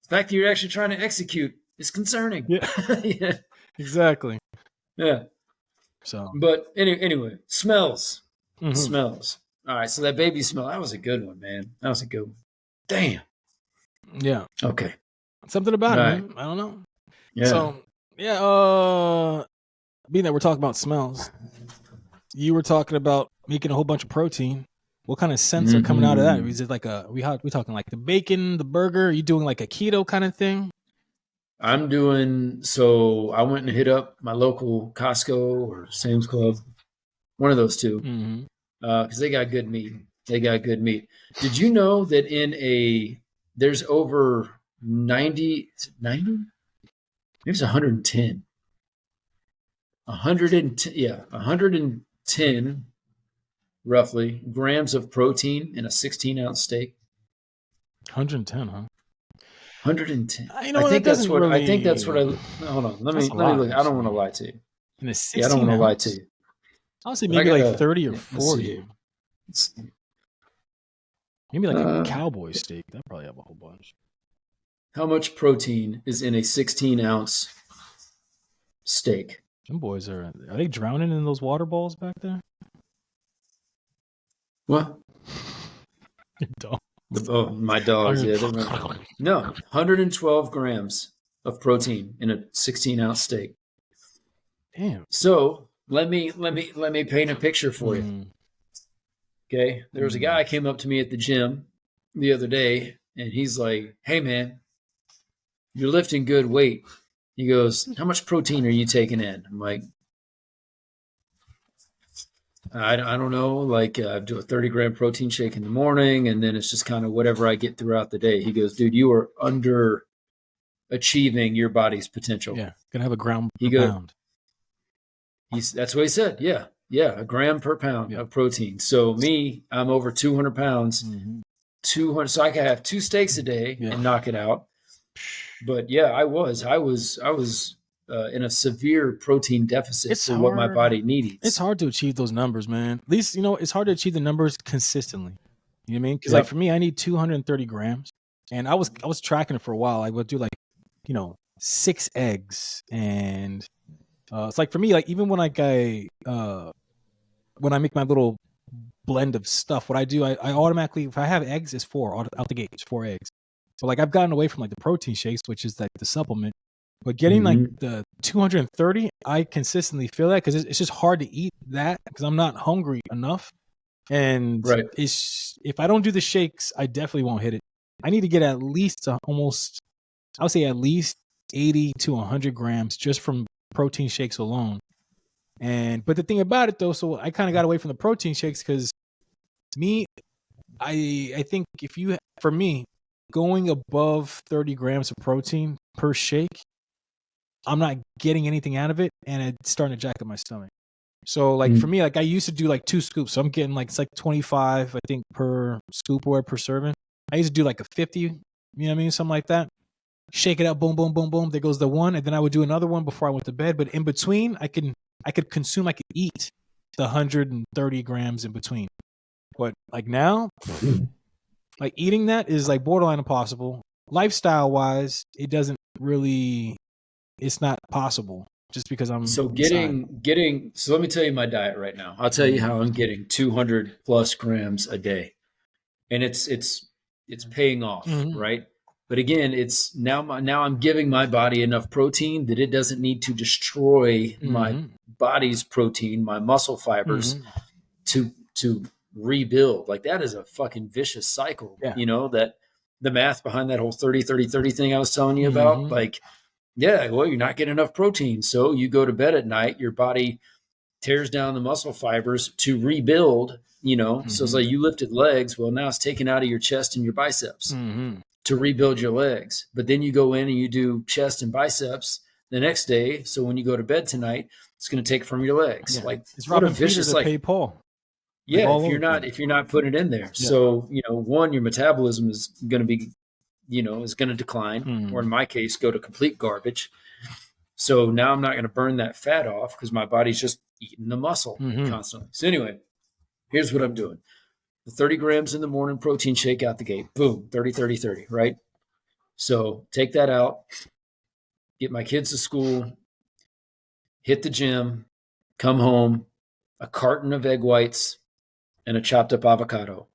fact that you're actually trying to execute is concerning. Yeah. Exactly. Yeah. So, but anyway, smells. Smells. All right, so that baby smell, that was a good one, man. That was a good one. Damn. Yeah. Okay. Something about it, man. I don't know. Yeah. So, being that we're talking about smells, you were talking about making a whole bunch of protein. What kind of scents are coming out of that? Is it like we talking like the bacon, the burger? Are you doing like a keto kind of thing? I'm doing so. I went and hit up my local Costco or Sam's Club, one of those two, Mm-hmm. because they got good meat. They got good meat. Did you know that there's over 90, is it 90? There's 110. 110, yeah, 110 roughly grams of protein in a 16-ounce steak. 110, huh? 110. You know, that doesn't I think that's what really. Hold on. That's a Let me lot, look. I don't want to actually. lie to you. In a Yeah, I don't 16 want to lie to ounce? you. I'll say But I maybe like gotta 30 or let's see 40. here. Let's see. Maybe like a cowboy steak. That probably have a whole bunch. How much protein is in a 16-ounce steak? Them boys are they drowning in those water balls back there? What? Dog. My dogs. Yeah, no, 112 grams of protein in a 16-ounce steak. Damn. So let me paint a picture for you. Mm. Okay, there was a guy came up to me at the gym the other day, and he's like, "Hey, man, you're lifting good weight." He goes, "How much protein are you taking in?" I'm like, I don't know. Like, I do a 30-gram protein shake in the morning, and then it's just kind of whatever I get throughout the day. He goes, "Dude, you are underachieving your body's potential." Yeah, gonna have a gram He per goes, pound. that's what he said. Yeah, a gram per pound of protein. So me, I'm over 200 pounds. 200. So I could have 2 steaks a day and knock it out. But yeah, I was in a severe protein deficit for what my body needs. It's hard to achieve those numbers, man. At least, it's hard to achieve the numbers consistently. You know what I mean? Because like for me, I need 230 grams, and I was tracking it for a while. I would do like, 6 eggs, and it's like for me, like even when when I make my little blend of stuff, what I do, I automatically, if I have eggs, it's 4 out the gate. It's 4 eggs. So like I've gotten away from like the protein shakes, which is like the supplement, but getting like the 230, I consistently feel that because it's just hard to eat that because I'm not hungry enough. And if I don't do the shakes, I definitely won't hit it. I need to get at least I would say at least 80 to 100 grams just from protein shakes alone. But the thing about it though, so I kind of got away from the protein shakes because I think for me, going above 30 grams of protein per shake, I'm not getting anything out of it, and it's starting to jack up my stomach. So like for me, like I used to do like 2 scoops, so I'm getting like it's like 25, I think, per scoop or per serving. I used to do like a 50, you know what I mean, something like that. Shake it out, boom, boom, boom, boom. There goes the one, and then I would do another one before I went to bed. But in between, I could eat the 130 grams in between. But like now, like eating that is like borderline impossible. Lifestyle wise, it's not possible just because I'm so so let me tell you my diet right now. I'll tell you how I'm getting 200 plus grams a day, and it's paying off, right? But again, it's now I'm giving my body enough protein that it doesn't need to destroy my body's protein, my muscle fibers, to rebuild. Like that is a fucking vicious cycle. That the math behind that whole 30-30-30 thing I was telling you about, like, yeah, well, you're not getting enough protein. So you go to bed at night, your body tears down the muscle fibers to rebuild, So it's like you lifted legs. Well, now it's taken out of your chest and your biceps to rebuild your legs. But then you go in and you do chest and biceps the next day. So when you go to bed tonight, it's going to take from your legs. Yeah. Like it's what a robbing vicious Peter to pay Paul. Yeah, if you're not putting it in there. Yeah. So, one, your metabolism is going to be, is going to decline, or in my case, go to complete garbage. So now I'm not going to burn that fat off because my body's just eating the muscle constantly. So anyway, here's what I'm doing. The 30 grams in the morning protein shake out the gate. Boom, 30-30-30, right? So take that out, get my kids to school, hit the gym, come home, a carton of egg whites, and a chopped up avocado.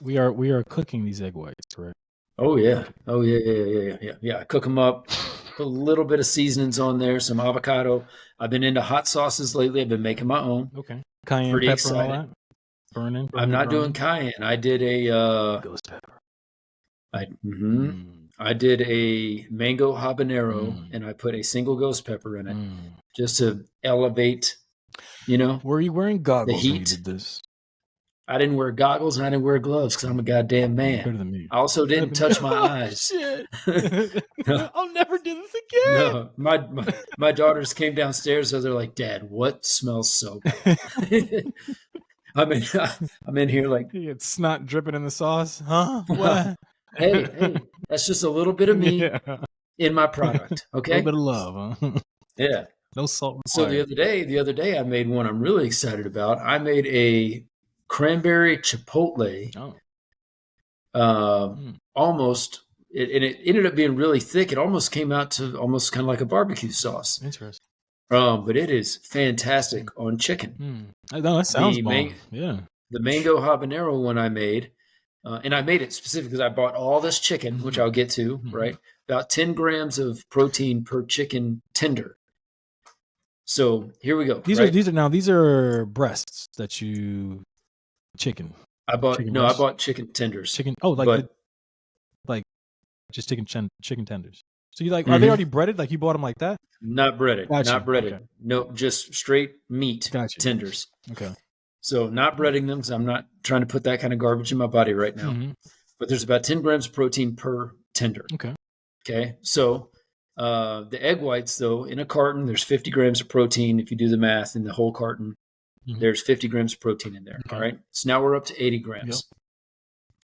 We are cooking these egg whites, correct? Oh yeah. I cook them up. Put a little bit of seasonings on there, some avocado. I've been into hot sauces lately. I've been making my own. Okay. Cayenne Pretty pepper excited. and all that? Burning. I'm not doing cayenne. I did a ghost pepper. I did a mango habanero, and I put a single ghost pepper in it just to elevate, Were you wearing the goggles when you heat. did this? I didn't wear goggles and I didn't wear gloves because I'm a goddamn man. Better than me. I also didn't touch my Oh, eyes. shit. No, I'll never do this again. no. My daughters came downstairs, so they're like, "Dad, what smells so bad?" I'm in here like, You get snot dripping in the sauce, huh? What? hey, that's just a little bit of me Yeah. in my product, A little okay? bit of love, huh? Yeah. No salt So the required. other day, I made one I'm really excited about. I made a cranberry chipotle. Oh. Almost, and it ended up being really thick. It almost came out to almost kind of like a barbecue sauce. Interesting. But it is fantastic on chicken. No, that sounds bomb. Yeah. The mango habanero one I made, and I made it specifically because I bought all this chicken, which I'll get to, right? About 10 grams of protein per chicken tender. So here we go. These are breasts that you chicken. I bought breasts? chicken tenders. Chicken. Just chicken tenders. So you are they already breaded? Like you bought them like that? Not breaded. Gotcha. Not breaded. Okay. No, just straight meat tenders. Okay. So not breading them because I'm not trying to put that kind of garbage in my body right now. But there's about 10 grams of protein per tender. Okay. So the egg whites, though, in a carton, there's 50 grams of protein. If you do the math in the whole carton, there's 50 grams of protein in there. Okay. All right. So now we're up to 80 grams.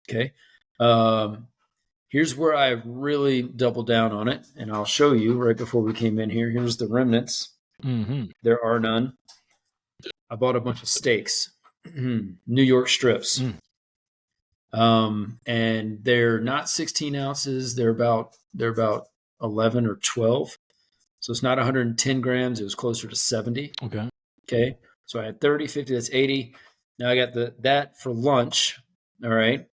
Yep. Okay. Here's where I really double down on it, and I'll show you right before we came in here. Here's the remnants. There are none. I bought a bunch of steaks, New York strips, and they're not 16 ounces. They're about 11 or 12. So it's not 110 grams. It was closer to 70. Okay. So I had 30, 50. That's 80. Now I got that for lunch. All right.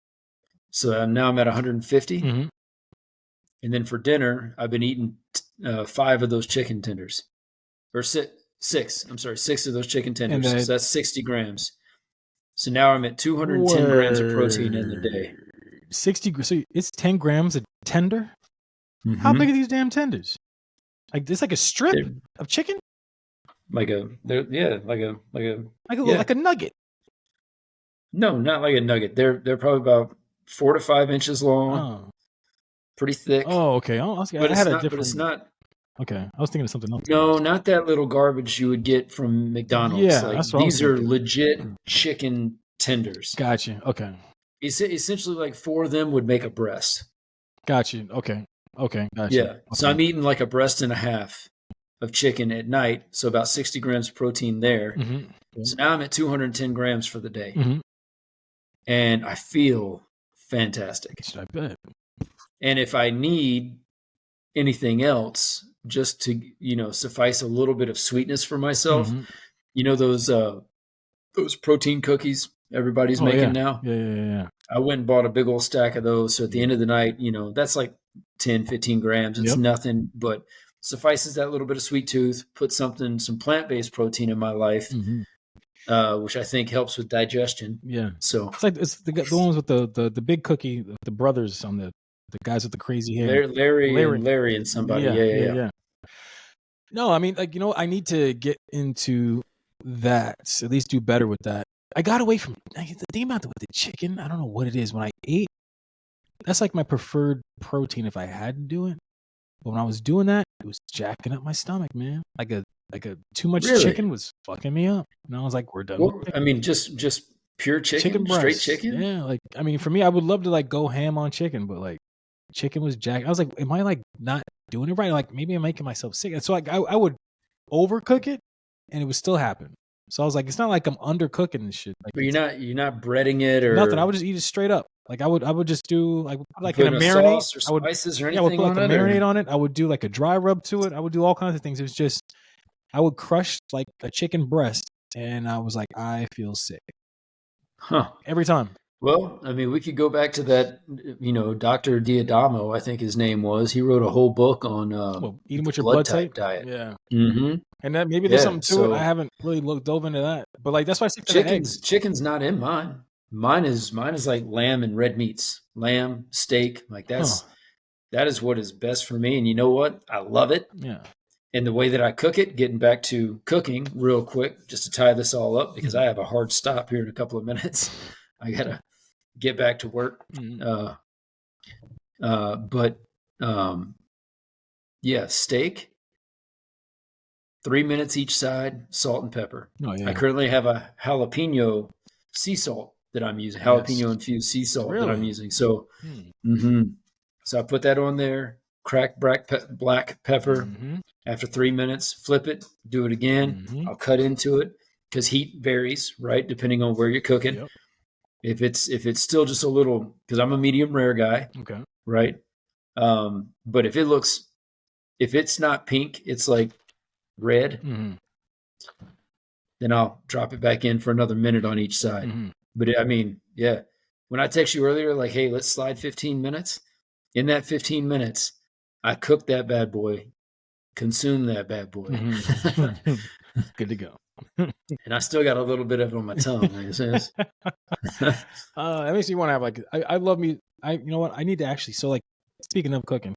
So now I'm at 150. And then for dinner, I've been eating 5 of those chicken tenders, or 6. I'm sorry, 6 of those chicken tenders. So that's 60 grams. So now I'm at 210 grams of protein in the day. 60. So it's 10 grams a tender. How big are these damn tenders? Like it's like a strip of chicken. Like a nugget. No, not like a nugget. They're probably about 4 to 5 inches long. Pretty thick. Oh, okay. But it's not. Okay, I was thinking of something else. No, not that little garbage you would get from McDonald's. Yeah, like, that's what these are legit chicken tenders. Gotcha. Okay. It's essentially like 4 of them would make a breast. Gotcha. Okay. Gotcha. Yeah. Okay. So I'm eating like a breast and a half of chicken at night. So about 60 grams of protein there. So now I'm at 210 grams for the day. And I feel fantastic. I bet. And if I need anything else, just to, suffice a little bit of sweetness for myself, those protein cookies everybody's making now. Yeah. I went and bought a big old stack of those. So at the end of the night, that's like 10, 15 grams. It's nothing, but suffices that little bit of sweet tooth, put some plant-based protein in my life, which I think helps with digestion. Yeah. So it's the ones with the big cookie, the brothers on the guys with the crazy hair. Larry and somebody. Yeah. No, I mean, I need to get into that. At least do better with that. I got away from the thing about with the chicken. I don't know what it is. When I ate, that's like my preferred protein if I had to do it. But when I was doing that, it was jacking up my stomach, man. Like a too much chicken was fucking me up. And I was like, we're done. Well, I mean, just pure chicken straight chicken. Yeah, for me, I would love to go ham on chicken, but chicken was jacked. I was like, am I not doing it right? Like maybe I'm making myself sick. And so I would overcook it, and it would still happen. So I was like, it's not like I'm undercooking and shit. But you're not breading it or nothing. I would just eat it straight up. I would just do in a marinade. Sauce or spices or anything. I would put a marinade on it. I would do a dry rub to it. I would do all kinds of things. It was just I would crush a chicken breast, and I was like, I feel sick. Every time. Well, I mean, we could go back to that, Dr. Diadamo, I think his name was. He wrote a whole book on eating with your blood type diet. Yeah. And that maybe there's something to it. I haven't really dove into that. But that's why I stick to the eggs. Chicken's not in mine. Mine is like lamb and red meats. Lamb, steak, that's That is what is best for me. And you know what? I love it. Yeah. And the way that I cook it, getting back to cooking real quick, just to tie this all up, because I have a hard stop here in a couple of minutes. I got to get back to work. But yeah, steak, 3 minutes each side, salt and pepper. Oh, yeah. I currently have a jalapeno sea salt that I'm using, jalapeno infused sea salt that I'm using. So, so I put that on there, cracked black pepper. After 3 minutes, flip it, do it again. I'll cut into it because heat varies, right, depending on where you're cooking. Yep. If it's still just a little, because I'm a medium rare guy, right? But if it's not pink, it's like red, then I'll drop it back in for another minute on each side. But I mean, yeah, when I text you earlier, like, hey, let's slide 15 minutes. In that 15 minutes, I cooked that bad boy, consumed that bad boy. Good to go. And I still got a little bit of it on my tongue. That makes me want to have like, I love me. You know what? I need to actually, so like, speaking of cooking,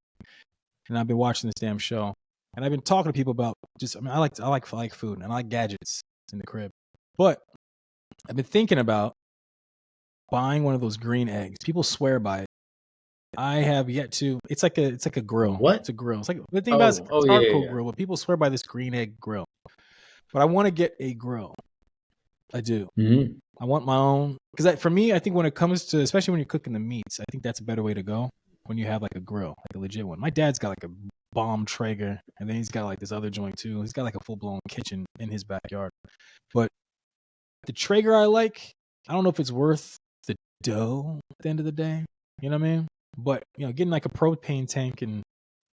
and I've been watching this damn show, and I've been talking to people about I like food and I like gadgets in the crib, but I've been thinking about buying one of those green eggs. People swear by it. I have yet to. It's like a grill. What? It's a grill. It's like the thing about it's hardcore grill, but people swear by this green egg grill. But I want to get a grill. I do. I want my own, because for me, I think when it comes to, especially when you're cooking the meats, I think that's a better way to go when you have like a grill, like a legit one. My dad's got like a bomb Traeger, and then he's got like this other joint too. He's got like a full blown kitchen in his backyard. But the Traeger I don't know if it's worth the dough at the end of the day. You know what I mean? But getting like a propane tank and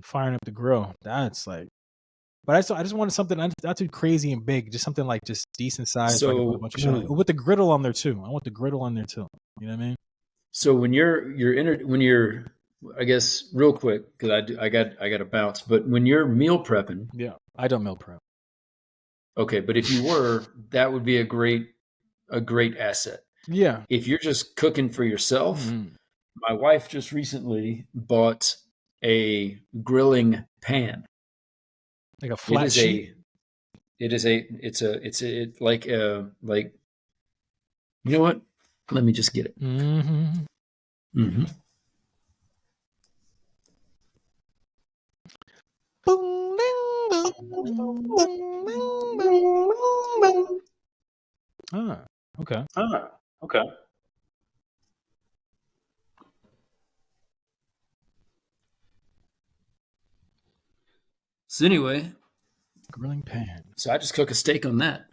firing up the grill, that's like. But I just wanted something not too crazy and big, just something like just decent size. So I can put a bunch of shit on it. With the griddle on there too. I want the griddle on there too. You know what I mean? So when you're I guess real quick, because I got to bounce. But when you're meal prepping, I don't meal prep. Okay, but if you were, that would be a great asset. Yeah. If you're just cooking for yourself, my wife just recently bought a grilling pan. Like a flat sheet. It's like you know what? Let me just get it. Okay. So anyway, grilling pan. So I just cook a steak on that.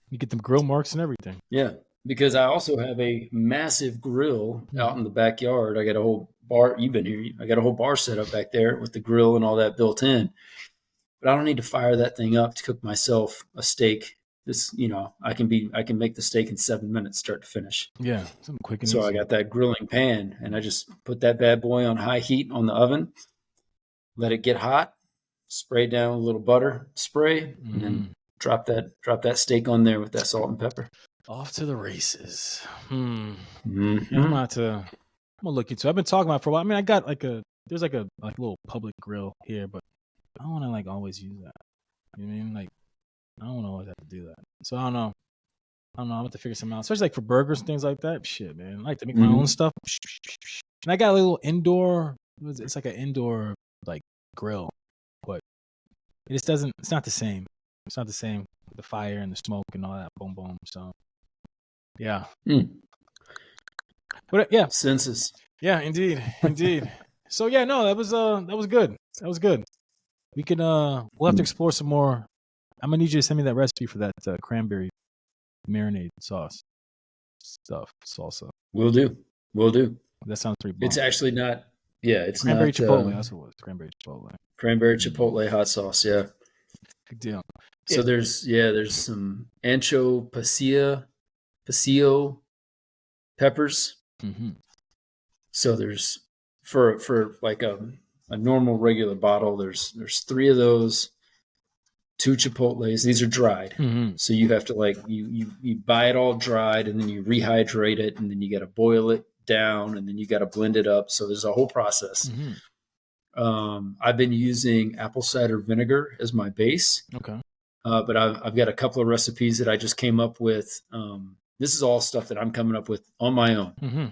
You get them grill marks and everything. Yeah, because I also have a massive grill out in the backyard. I got a whole bar. You've been here. I got a whole bar set up back there with the grill and all that built in. But I don't need to fire that thing up to cook myself a steak. I can make the steak in 7 minutes, start to finish. Yeah, something quick and so easy. I got that grilling pan, and I just put that bad boy on high heat on the oven, let it get hot, spray down a little butter spray, and then drop that steak on there with that salt and pepper. Off to the races. Yeah, I'm gonna look into it. I've been talking about it for a while. I mean, I got there's a little public grill here, but I don't want to always use that. You know what I mean? I don't want to always have to do that. So I don't know. I'm gonna have to figure something out, especially for burgers and things like that. Shit, man, I like to make my own stuff. And I got a little indoor. It's like an indoor grill, but it just doesn't. It's not the same. It's not the same with the fire and the smoke and all that. Boom, boom. So yeah. But yeah, senses. Yeah, indeed. So yeah, no, that was good. That was good. We can we'll have to explore some more. I'm gonna need you to send me that recipe for that cranberry marinade salsa. Will do. That sounds pretty bomb. It's actually not. Yeah, it's cranberry not, chipotle. That's what it was. Cranberry chipotle. Cranberry chipotle hot sauce. Yeah. Good deal. So there's some ancho pasilla peppers. So there's for like a normal regular bottle. There's 3 of those. 2 chipotles. These are dried. So you have to you buy it all dried, and then you rehydrate it, and then you got to boil it down, and then you got to blend it up. So there's a whole process. I've been using apple cider vinegar as my base. Okay. But I've got a couple of recipes that I just came up with. This is all stuff that I'm coming up with on my own. Mm-hmm.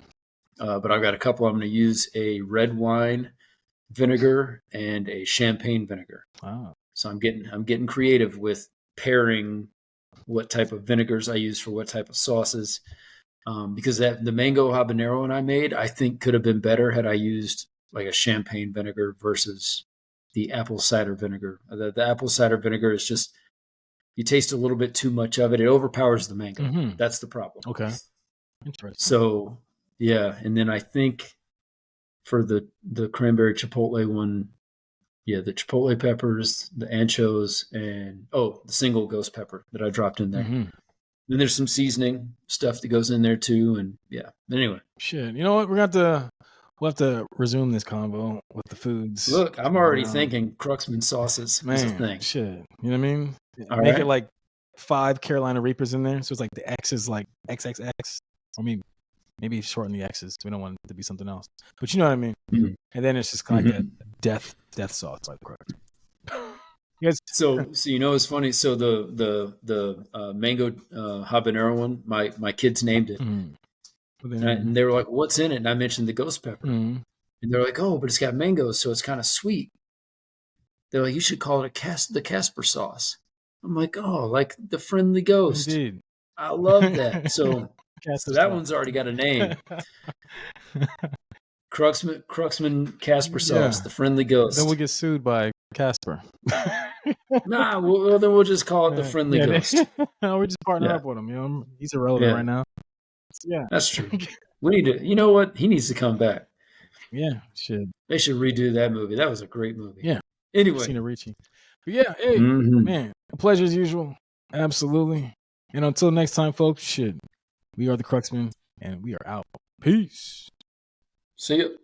But I've got a couple. I'm going to use a red wine vinegar and a champagne vinegar. Wow. So I'm getting creative with pairing what type of vinegars I use for what type of sauces. Because the mango habanero one I made, I think could have been better had I used like a champagne vinegar versus the apple cider vinegar. The apple cider vinegar is just, you taste a little bit too much of it. It overpowers the mango. Mm-hmm. That's the problem. Okay. Interesting. So yeah, and then I think for the cranberry chipotle one, yeah, the chipotle peppers, the anchos, and the single ghost pepper that I dropped in there. Mm-hmm. Then there's some seasoning stuff that goes in there too, and yeah. Anyway, shit. You know what? We'll have to resume this convo with the foods. Look, I'm already thinking Cruxman sauces is a thing. Shit. You know what I mean? All Make right. it like 5 Carolina Reapers in there, so it's like the X is like XXX, or maybe shorten the X's. We don't want it to be something else, but you know what I mean. Mhm. And then it's just kind of like that death sauce, like correct. Yes. So you know it's funny. So the mango habanero one, my kids named it, and they were like, "What's in it?" And I mentioned the ghost pepper, and they're like, "Oh, but it's got mangoes, so it's kind of sweet." They're like, "You should call it the Casper sauce." I'm like, "Oh, like the friendly ghost." Indeed. I love that. So Casper that sauce. one's already got a name. Cruxman Casper sauce, the friendly ghost. Then we'll get sued by Casper. Nah, well, then we'll just call it the friendly ghost. No, we just partner up with him. You know, he's irrelevant right now. Yeah, that's true. We need to. You know what? He needs to come back. Yeah, should. They should redo that movie. That was a great movie. Yeah. Anyway, Christina Ricci. But yeah, hey, man, a pleasure as usual. Absolutely. And until next time, folks. We are the Cruxmen, and we are out. Peace. See you.